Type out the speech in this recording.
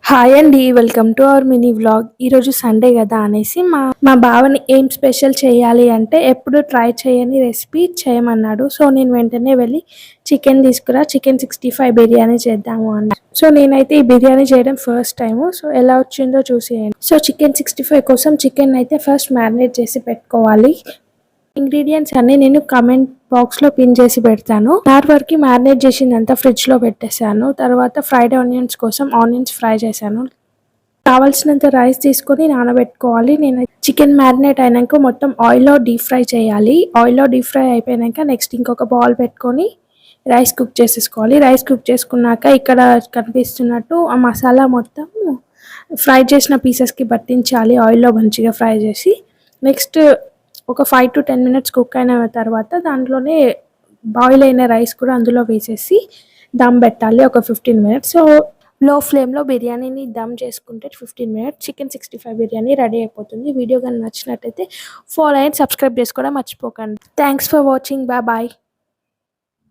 Hi అండి. Welcome to our mini vlog. ఈరోజు Sunday కదా అనేసి మా బావని ఏం స్పెషల్ చేయాలి అంటే ఎప్పుడు ట్రై చేయని రెసిపీ చేయమన్నాడు. సో నేను వెంటనే వెళ్ళి చికెన్ తీసుకురా, చికెన్ 65 బిర్యానీ చేద్దాము అన్నా. సో నేనైతే ఈ బిర్యానీ చేయడం ఫస్ట్ టైము. సో ఎలా వచ్చిందో చూసేయండి. సో చికెన్ 65 కోసం చికెన్ అయితే ఫస్ట్ మ్యారినేట్ చేసి పెట్టుకోవాలి. ఇంగ్రీడియంట్స్ అన్ని నేను కమెంట్ బాక్స్ లో పిన్ చేసి పెడతాను. దాని వరకు మ్యారినేట్ చేసిందంతా ఫ్రిడ్జ్ లో పెట్టేశాను. తర్వాత ఫ్రైడ్ ఆనియన్స్ కోసం ఆనియన్స్ ఫ్రై చేశాను. కావాల్సినంత రైస్ తీసుకొని నానబెట్టుకోవాలి. నేను చికెన్ మ్యారినేట్ అయినాక మొత్తం ఆయిల్లో డీప్ ఫ్రై చేయాలి. ఆయిల్లో డీప్ ఫ్రై అయిపోయాక నెక్స్ట్ ఇంకొక బౌల్ పెట్టుకొని రైస్ కుక్ చేసేసుకోవాలి. రైస్ కుక్ చేసుకున్నాక ఇక్కడ కనిపిస్తున్నట్టు ఆ మసాలా మొత్తం ఫ్రై చేసిన పీసెస్కి పట్టించాలి. ఆయిల్లో మంచిగా ఫ్రై చేసి నెక్స్ట్ ఒక 5 to 10 మినిట్స్ కుక్ అయిన తర్వాత దాంట్లోనే బాయిల్ అయిన రైస్ కూడా అందులో వేసేసి దమ్ పెట్టాలి ఒక 15 మినిట్స్. సో లో ఫ్లేమ్లో బిర్యానీని దమ్ చేసుకుంటే 15 మినిట్స్ చికెన్ 65 బిర్యానీ రెడీ అయిపోతుంది. వీడియో కానీ నచ్చినట్టయితే ఫాలో అండ్ సబ్స్క్రైబ్ చేసుకోవడం మర్చిపోకండి. Thanks for watching. బాయ్.